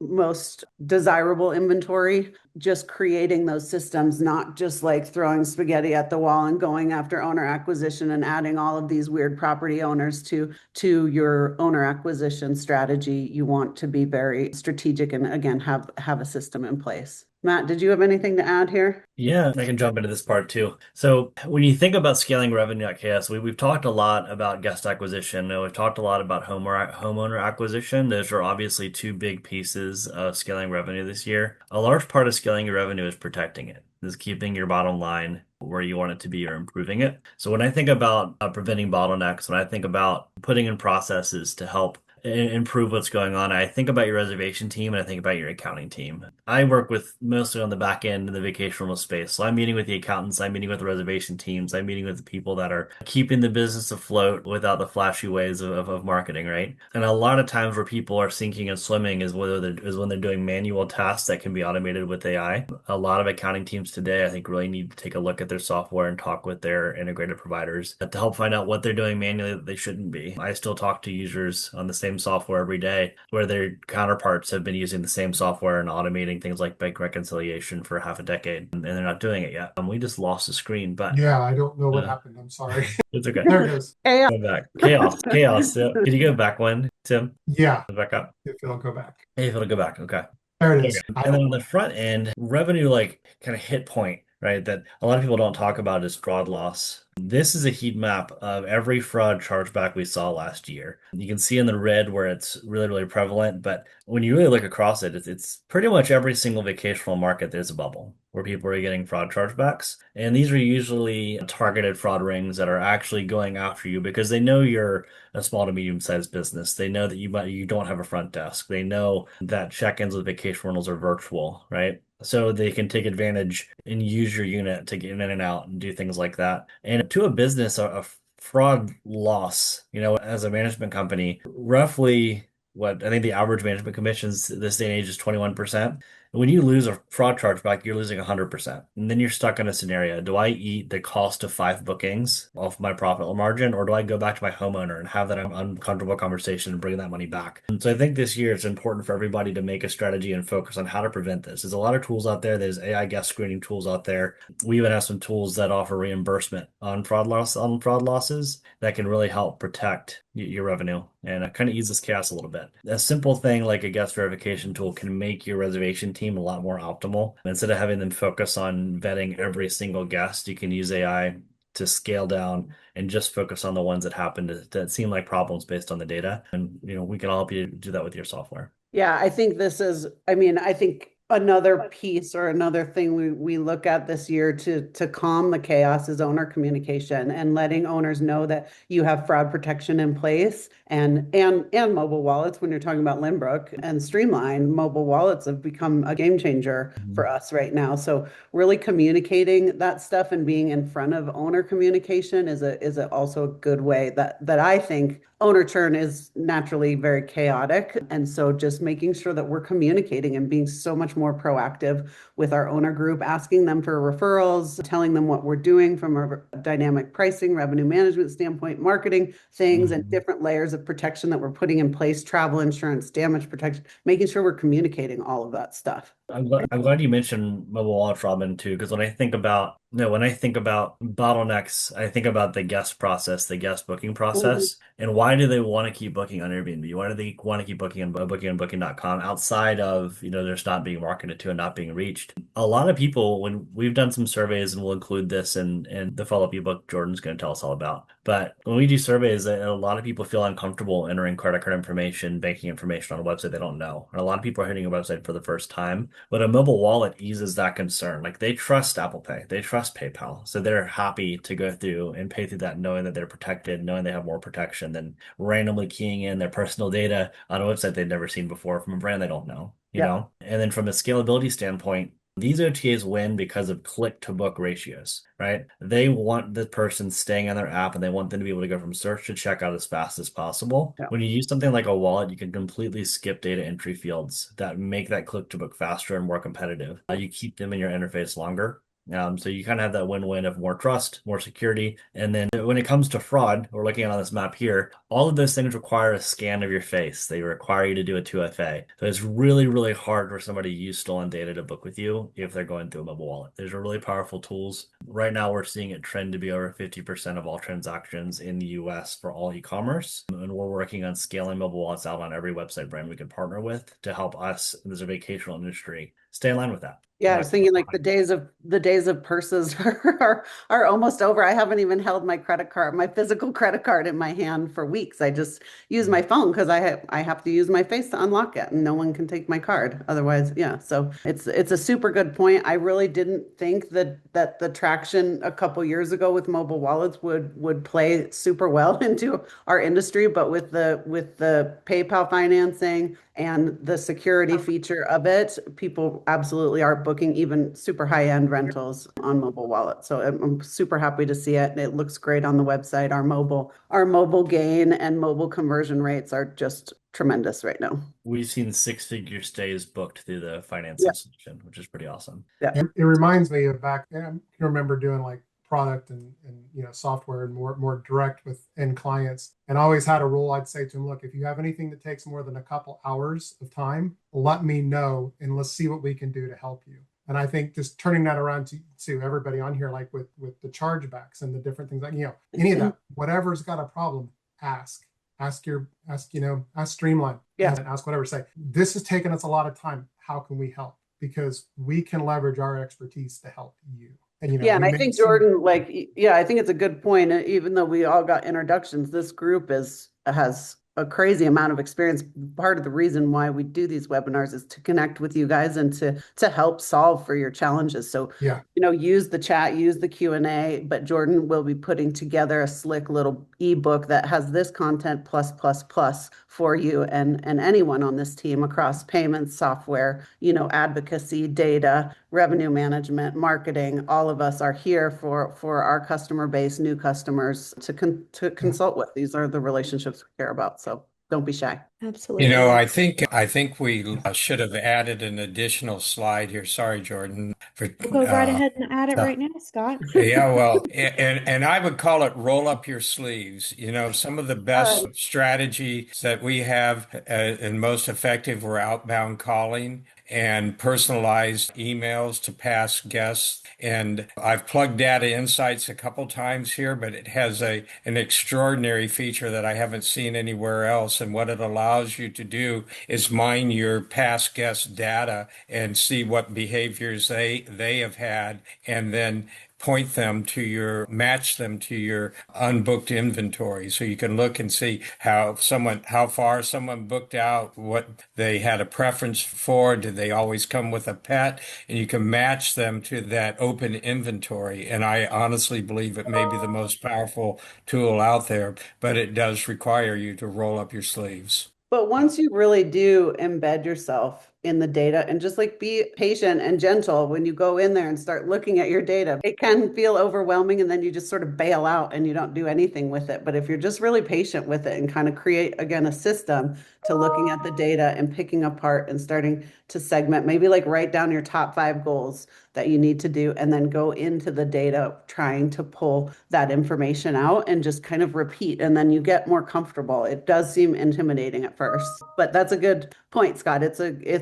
most desirable inventory. Just creating those systems, not just like throwing spaghetti at the wall and going after owner acquisition and adding all of these weird property owners to your owner acquisition strategy. You want to be very strategic and, again, have a system in place. Matt, did you have anything to add here? Yeah, I can jump into this part too. So when you think about scaling revenue at KS, we've talked a lot about guest acquisition. And we've talked a lot about homeowner acquisition. Those are obviously two big pieces of scaling revenue this year. A large part of scaling your revenue is protecting it, is keeping your bottom line where you want it to be or improving it. So when I think about preventing bottlenecks, when I think about putting in processes to help improve what's going on, I think about your reservation team and I think about your accounting team. I work with mostly on the back end in the vacation rental space. So I'm meeting with the accountants, I'm meeting with the reservation teams, I'm meeting with the people that are keeping the business afloat without the flashy ways of marketing, right? And a lot of times where people are sinking and swimming is when they're doing manual tasks that can be automated with AI. A lot of accounting teams today, I think, really need to take a look at their software and talk with their integrated providers to help find out what they're doing manually that they shouldn't be. I still talk to users on the same software every day where their counterparts have been using the same software and automating things like bank reconciliation for half a decade, and they're not doing it yet. We just lost the screen, but Yeah, I don't know what happened. I'm sorry. it's okay. There it is. AI. Go back. Chaos. Yeah. Can you go back one, Tim? Yeah, Back up. if it'll go back. Hey, if it'll go back. Okay. There it is. And then on the front end, revenue like kind of hit point, right? That a lot of people don't talk about is fraud loss. This is a heat map of every fraud chargeback we saw last year. You can see in the red where it's really, really prevalent, but when you really look across it, it's pretty much every single vacational market there's a bubble where people are getting fraud chargebacks. And these are usually targeted fraud rings that are actually going after you because they know you're a small to medium-sized business. They know that you don't have a front desk. They know that check-ins with vacation rentals are virtual, right? So they can take advantage and use your unit to get in and out and do things like that. And to a business, a fraud loss, as a management company, roughly what I think the average management commissions this day and age is 21%. When you lose a fraud chargeback, you're losing 100%. And then you're stuck in a scenario. Do I eat the cost of 5 bookings off my profit margin, or do I go back to my homeowner and have that uncomfortable conversation and bring that money back? And so I think this year it's important for everybody to make a strategy and focus on how to prevent this. There's a lot of tools out there. There's AI guest screening tools out there. We even have some tools that offer reimbursement on fraud losses that can really help protect your revenue and kind of ease this chaos a little bit. A simple thing like a guest verification tool can make your reservation team a lot more optimal. Instead of having them focus on vetting every single guest, you can use AI to scale down and just focus on the ones that happen to seem like problems based on the data. And we can all help you do that with your software. Yeah, I think I think another piece or another thing we look at this year to calm the chaos is owner communication and letting owners know that you have fraud protection in place and mobile wallets. When you're talking about Limbrook and Streamline, mobile wallets have become a game changer for us right now. So really communicating that stuff and being in front of owner communication is also a good way that I think owner churn is naturally very chaotic. And so just making sure that we're communicating and being so much more proactive with our owner group, asking them for referrals, telling them what we're doing from a dynamic pricing, revenue management standpoint, marketing things, and different layers of protection that we're putting in place, travel insurance, damage protection, making sure we're communicating all of that stuff. I'm glad you mentioned mobile wallet, Robin, too, because when I think about bottlenecks, I think about the guest process, the guest booking process, and why do they want to keep booking on Airbnb? Why do they want to keep booking on booking.com outside of, there's not being marketed to and not being reached? A lot of people, when we've done some surveys, and we'll include this in the follow-up ebook Jordan's going to tell us all about, but when we do surveys, a lot of people feel uncomfortable entering credit card information, banking information on a website they don't know. And a lot of people are hitting a website for the first time. But a mobile wallet eases that concern. Like, they trust Apple Pay, they trust PayPal. So they're happy to go through and pay through that, knowing that they're protected, knowing they have more protection than randomly keying in their personal data on a website they've never seen before from a brand they don't know, you know? And then from a scalability standpoint, these OTAs win because of click to book ratios, right? They want the person staying on their app and they want them to be able to go from search to checkout as fast as possible. Yeah. When you use something like a wallet, you can completely skip data entry fields that make that click to book faster and more competitive. You keep them in your interface longer. So you kind of have that win-win of more trust, more security. And then when it comes to fraud, we're looking at on this map here, all of those things require a scan of your face. They require you to do a 2FA. So it's really, really hard for somebody to use stolen data to book with you if they're going through a mobile wallet. These are really powerful tools. Right now, we're seeing it trend to be over 50% of all transactions in the US for all e-commerce. And we're working on scaling mobile wallets out on every website brand we can partner with to help us in this vacational industry stay in line with that. Yeah, I was thinking like the days of purses are almost over. I haven't even held my physical credit card in my hand for weeks. I just use my phone because I have to use my face to unlock it, and no one can take my card. Otherwise, yeah. So it's a super good point. I really didn't think that the traction a couple years ago with mobile wallets would play super well into our industry, but with the PayPal financing and the security feature of it, people absolutely are booking even super high-end rentals on mobile wallets. So I'm super happy to see it. It looks great on the website. Our mobile gain and mobile conversion rates are just tremendous right now. We've seen six-figure stays booked through the financing solution, which is pretty awesome. Yeah. It reminds me of back, I can remember doing like product and software and more direct with end clients, and I always had a rule. I'd say to them, look, if you have anything that takes more than a couple hours of time, let me know and let's see what we can do to help you. And I think just turning that around to everybody on here, like with the chargebacks and the different things, like any of that, whatever's got a problem, ask Streamline, ask whatever. Say, this has taken us a lot of time, how can we help? Because we can leverage our expertise to help you. And, and I think Jordan, I think it's a good point. Even though we all got introductions, this group has a crazy amount of experience. Part of the reason why we do these webinars is to connect with you guys and to help solve for your challenges. So, use the chat, use the Q&A, but Jordan will be putting together a slick little ebook that has this content plus for you and anyone on this team across payments, software, advocacy, data, revenue management, marketing. All of us are here for our customer base, new customers to consult with. These are the relationships we care about. So don't be shy. Absolutely. I think we should have added an additional slide here. Sorry, Jordan. We'll go right ahead and add it right now, Scott. Yeah, well, and I would call it roll up your sleeves. Some of the best strategies that we have and most effective were outbound calling and personalized emails to past guests. And I've plugged Data Insights a couple times here, but it has an extraordinary feature that I haven't seen anywhere else. And what it allows you to do is mine your past guest data and see what behaviors they have had, and then match them to your unbooked inventory. So you can look and see how far someone booked out, what they had a preference for. Did they always come with a pet? And you can match them to that open inventory. And I honestly believe it may be the most powerful tool out there, but it does require you to roll up your sleeves. But once you really do embed yourself in the data and just like be patient and gentle when you go in there and start looking at your data, it can feel overwhelming and then you just sort of bail out and you don't do anything with it. But if you're just really patient with it and kind of create, again, a system to looking at the data and picking apart and starting to segment, maybe like write down your top 5 goals that you need to do and then go into the data trying to pull that information out and just kind of repeat, and then you get more comfortable. It does seem intimidating at first, but that's a good point, Scott. It's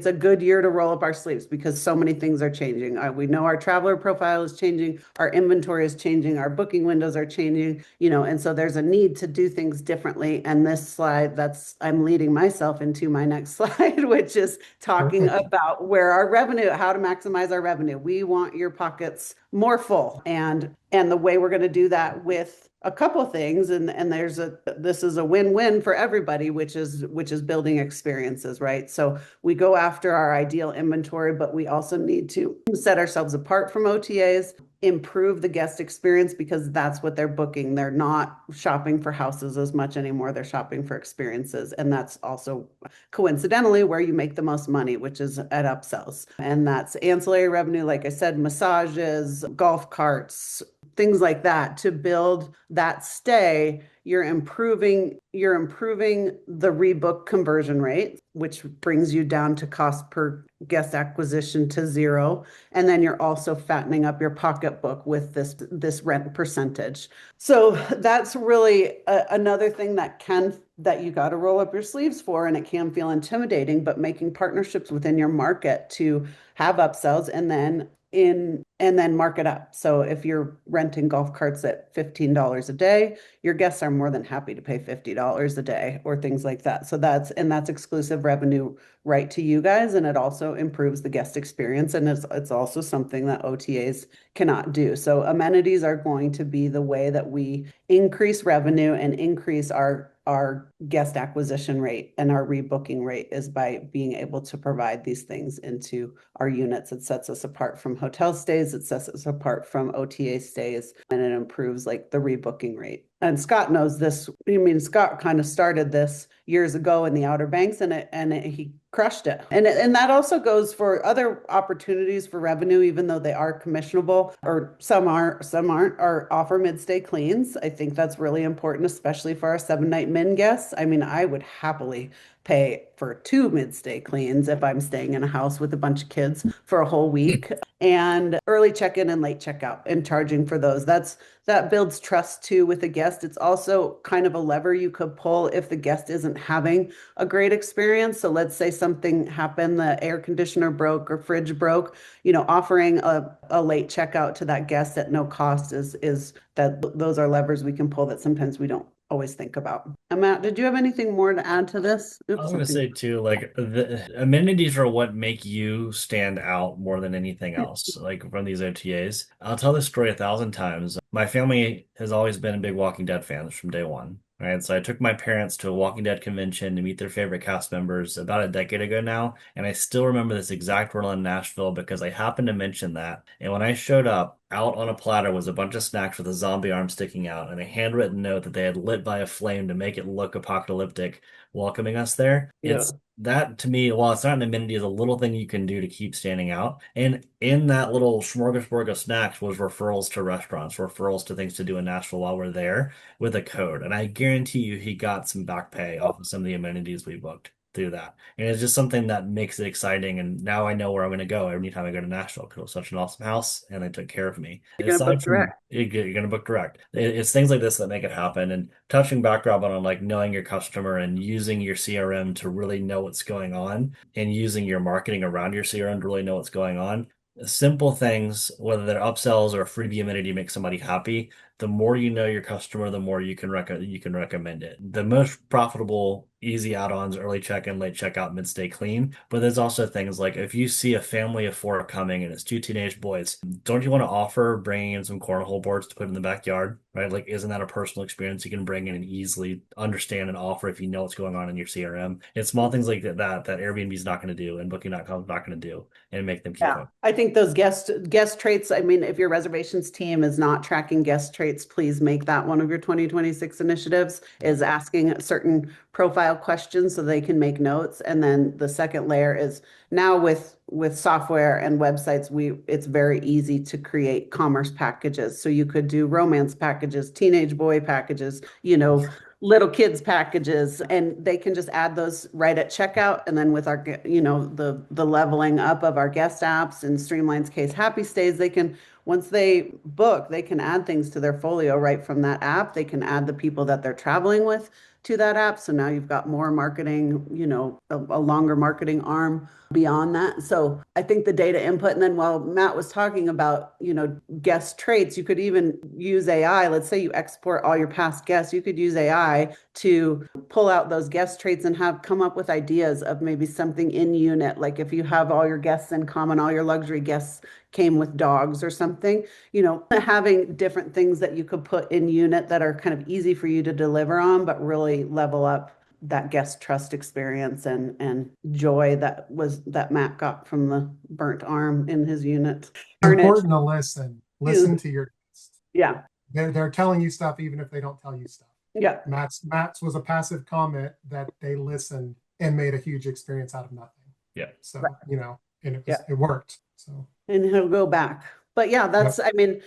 a good year to roll up our sleeves because so many things are changing. We know our traveler profile is changing, our inventory is changing, our booking windows are changing, and so there's a need to do things differently. And this slide, I'm leading myself into my next slide, which is talking about where our revenue, how to maximize our revenue. We want your pockets more full, and the way we're going to do that with a couple of things, and this is a win-win for everybody, which is building experiences, right? So we go after our ideal inventory, but we also need to set ourselves apart from OTAs, improve the guest experience because that's what they're booking. They're not shopping for houses as much anymore. They're shopping for experiences. And that's also coincidentally where you make the most money, which is at upsells. And that's ancillary revenue, like I said, massages, golf carts, things like that. To build that stay, you're improving the rebook conversion rate, which brings you down to cost per guest acquisition to 0. And then you're also fattening up your pocketbook with this rent percentage. So that's really another thing that you got to roll up your sleeves for, and it can feel intimidating, but making partnerships within your market to have upsells and then mark it up. So if you're renting golf carts at $15 a day, your guests are more than happy to pay $50 a day or things like that. So that's exclusive revenue right to you guys. And it also improves the guest experience. And it's also something that OTAs cannot do. So amenities are going to be the way that we increase revenue and increase our guest acquisition rate, and our rebooking rate is by being able to provide these things into our units. It sets us apart from hotel stays, it sets us apart from OTA stays, and it improves like the rebooking rate. And Scott knows this. I mean, Scott kind of started this years ago in the Outer Banks, and he crushed it. And that also goes for other opportunities for revenue, even though they are commissionable, or some aren't, or offer mid-stay cleans. I think that's really important, especially for our 7-night min guests. I mean, I would happily pay for 2 mid-stay cleans if I'm staying in a house with a bunch of kids for a whole week, and early check-in and late checkout, and charging for those. That builds trust too with the guest. It's also kind of a lever you could pull if the guest isn't having a great experience. So let's say something happened, the air conditioner broke or fridge broke, offering a late checkout to that guest at no cost is that those are levers we can pull that sometimes we don't always think about. Matt, did you have anything more to add to this? I was going to say too, like the amenities are what make you stand out more than anything else, like from these OTAs. I'll tell this story 1,000 times. My family has always been big Walking Dead fans from day one. Right. So I took my parents to a Walking Dead convention to meet their favorite cast members about a decade ago now. And I still remember this exact role in Nashville because I happened to mention that. And when I showed up, out on a platter was a bunch of snacks with a zombie arm sticking out and a handwritten note that they had lit by a flame to make it look apocalyptic, welcoming us there. Yeah. That to me, while it's not an amenity, is a little thing you can do to keep standing out. And in that little smorgasbord of snacks was referrals to restaurants, referrals to things to do in Nashville while we're there with a code. And I guarantee you he got some back pay off of some of the amenities we booked through that. And it's just something that makes it exciting. And now I know where I'm going to go every time I go to Nashville because it was such an awesome house and they took care of me. You're going to book direct. You're going to book direct. It's things like this that make it happen. And touching background on like knowing your customer and using your CRM to really know what's going on and using your marketing around your CRM to really know what's going on. Simple things, whether they're upsells or a freebie amenity to make somebody happy, the more you know your customer, the more you can recommend it. The most profitable, easy add-ons, early check-in, late checkout, mid-stay clean. But there's also things like if you see a family of 4 coming and it's 2 teenage boys, don't you want to offer bringing in some cornhole boards to put in the backyard, right? Like, isn't that a personal experience you can bring in and easily understand and offer if you know what's going on in your CRM? It's small things like that Airbnb is not going to do and Booking.com is not going to do, and make them keep Yeah, going. I think those guest traits, I mean, if your reservations team is not tracking guest traits, please make that one of your 2026 initiatives, is asking certain profile questions so they can make notes. And then the second layer is now with software and websites, it's very easy to create commerce packages. So you could do romance packages, teenage boy packages, little kids packages, and they can just add those right at checkout. And then with our, the leveling up of our guest apps and Streamline's case, Happy Stays, they can, once they book, they can add things to their folio right from that app. They can add the people that they're traveling with to that app. So now you've got more marketing, a longer marketing arm beyond that. So I think the data input, and then while Matt was talking about, guest traits, you could even use AI. Let's say you export all your past guests, you could use AI to pull out those guest traits and come up with ideas of maybe something in unit. Like if you have all your guests in common, all your luxury guests came with dogs or something, having different things that you could put in unit that are kind of easy for you to deliver on, but really level up that guest trust experience and joy that Matt got from the burnt arm in his unit. Important to listen to your guests. Yeah. They're telling you stuff even if they don't tell you stuff. Yeah. Matt's was a passive comment that they listened and made a huge experience out of nothing. Yeah. So, and it worked. So. And he'll go back. But yeah, that's, I mean,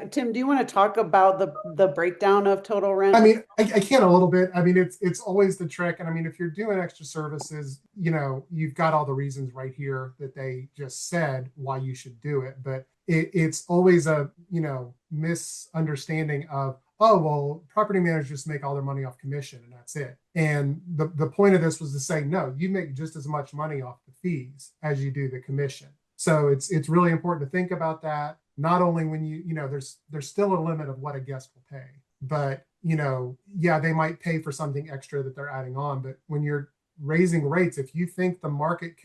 Tim, do you want to talk about the breakdown of total rent? I mean, I can a little bit. I mean, it's always the trick. And I mean, if you're doing extra services, you've got all the reasons right here that they just said why you should do it. But it's always a, misunderstanding of, oh, well, property managers just make all their money off commission and that's it. And the point of this was to say, no, you make just as much money off the fees as you do the commission. So it's really important to think about that. Not only when there's still a limit of what a guest will pay, but they might pay for something extra that they're adding on. But when you're raising rates, if you think the market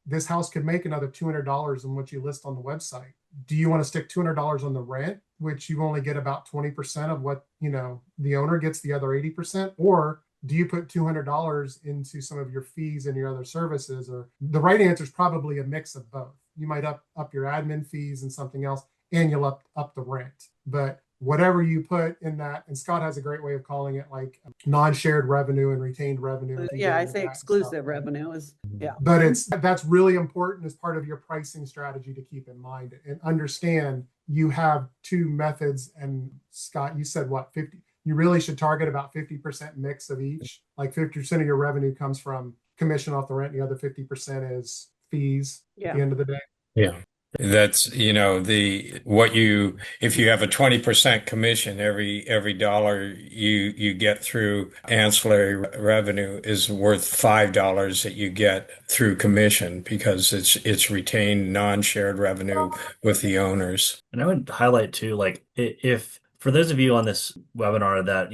this house could make another $200 in what you list on the website, do you want to stick $200 on the rent, which you only get about 20% of what the owner gets, the other 80%, or do you put $200 into some of your fees and your other services? Or the right answer is probably a mix of both. You might up your admin fees and something else, and you'll up the rent. But whatever you put in that, and Scott has a great way of calling it like non-shared revenue and retained revenue. Yeah, I say exclusive revenue is, yeah. But that's really important as part of your pricing strategy to keep in mind and understand you have two methods. And Scott, you said what, 50? You really should target about 50% mix of each. Like 50% of your revenue comes from commission off the rent, and the other 50% is fees at the end of the day. Yeah. That's, if you have a 20% commission, every dollar you get through ancillary revenue is worth $5 that you get through commission because it's retained non-shared revenue with the owners. And I would highlight too, like if for those of you on this webinar that,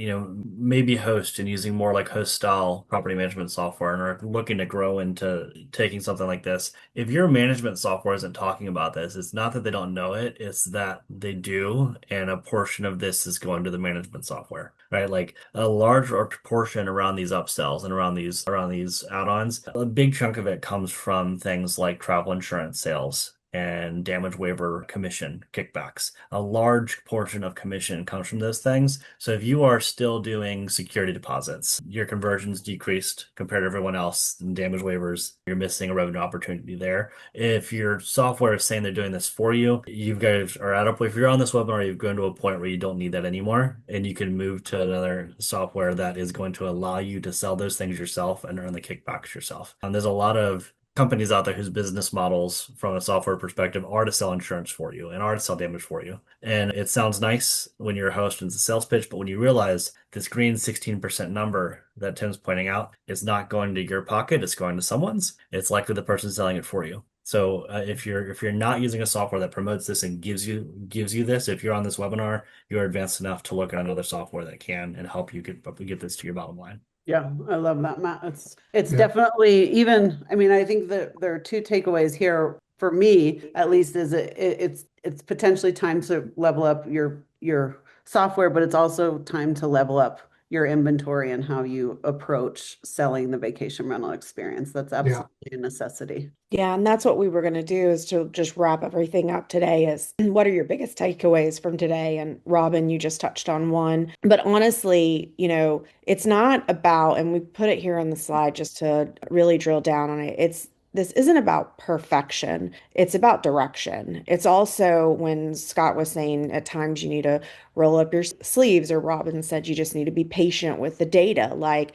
maybe host and using more like host style property management software and are looking to grow into taking something like this, if your management software isn't talking about this, it's not that they don't know it, it's that they do. And a portion of this is going to the management software, right? Like a large portion around these upsells and around these add-ons, a big chunk of it comes from things like travel insurance sales and damage waiver commission kickbacks. A large portion of commission comes from those things. So if you are still doing security deposits, your conversions decreased compared to everyone else, and damage waivers, you're missing a revenue opportunity there. If your software is saying they're doing this for you, you guys are at a point, if you're on this webinar, you've gone to a point where you don't need that anymore, and you can move to another software that is going to allow you to sell those things yourself and earn the kickbacks yourself. And there's a lot of companies out there whose business models from a software perspective are to sell insurance for you and are to sell damage for you. And it sounds nice when you're a host and it's a sales pitch, but when you realize this green 16% number that Tim's pointing out is not going to your pocket, it's going to someone's, it's likely the person selling it for you. So if you're not using a software that promotes this and gives you this, if you're on this webinar, you're advanced enough to look at another software that can and help you get this to your bottom line. Yeah, I love that, Matt. It's Yeah. definitely even, I mean, I think that there are two takeaways here for me, at least, is it's potentially time to level up your software, but it's also time to level up your inventory and how you approach selling the vacation rental experience. That's absolutely a necessity. Yeah, and that's what we were going to do, is to just wrap everything up today is what are your biggest takeaways from today? And Robin, you just touched on one. But honestly, it's not about, and we put it here on the slide just to really drill down on it. This isn't about perfection. It's about direction. It's also, when Scott was saying at times you need to roll up your sleeves, or Robin said you just need to be patient with the data. Like,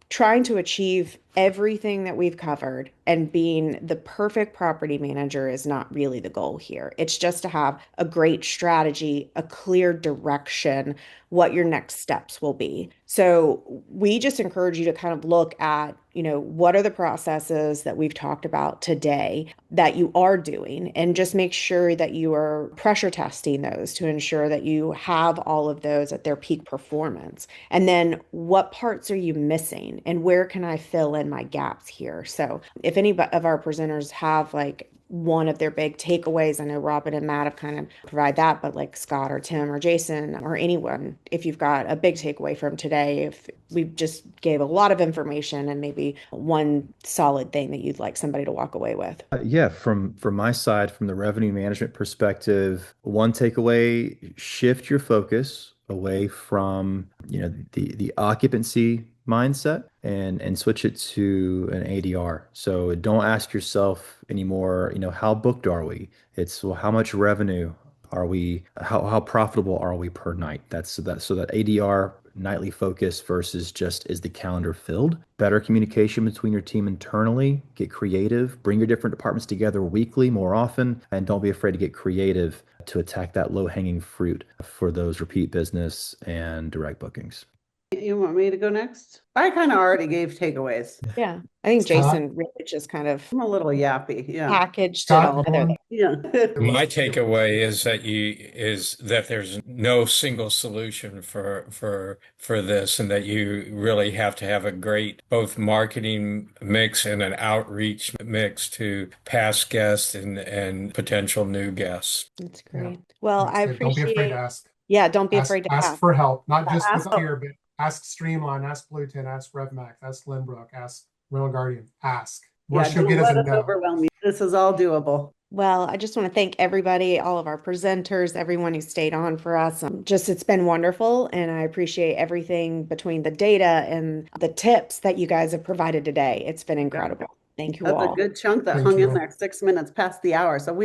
trying to achieve everything that we've covered and being the perfect property manager is not really the goal here. It's just to have a great strategy, a clear direction, what your next steps will be. So we just encourage you to kind of look at, what are the processes that we've talked about today that you are doing, and just make sure that you are pressure testing those to ensure that you have all of those at their peak performance. And then what parts are you missing, and where can I fill in my gaps here? So if any of our presenters have like one of their big takeaways, I know Robin and Matt have kind of provide that, but like Scott or Tim or Jason or anyone, if you've got a big takeaway from today, if we just gave a lot of information and maybe one solid thing that you'd like somebody to walk away with. Yeah, from my side, from the revenue management perspective, one takeaway: shift your focus away from the occupancy mindset and switch it to an ADR. So don't ask yourself anymore, how booked are we? It's, well, how much revenue are we? How profitable are we per night? So that ADR, nightly focus, versus just, is the calendar filled? Better communication between your team internally. Get creative. Bring your different departments together weekly more often, and don't be afraid to get creative to attack that low-hanging fruit for those repeat business and direct bookings. You want me to go next? I kind of already gave takeaways. Yeah, I think Jason really just kind of I'm a little yappy. Yeah. packaged it all together. Yeah. My takeaway is that there's no single solution for this, and that you really have to have a great both marketing mix and an outreach mix to past guests and potential new guests. That's great. Yeah. Well, That's I good. Don't be afraid appreciate. to ask. Yeah, don't be afraid to Ask ask. for help, not just Ask with here, but ask Streamline, ask Blueton, ask RevMax, ask Glenbrook, ask Rental Guardian. Ask. Worst you'll don't get is let a us no. overwhelm you. This is all doable. Well, I just want to thank everybody, all of our presenters, everyone who stayed on for us. It's been wonderful, and I appreciate everything between the data and the tips that you guys have provided today. It's been incredible. Thank you That's all. a good chunk that Thank hung you in all. there, 6 minutes past the hour. So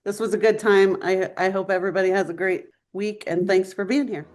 this was a good time. I hope everybody has a great week, and thanks for being here.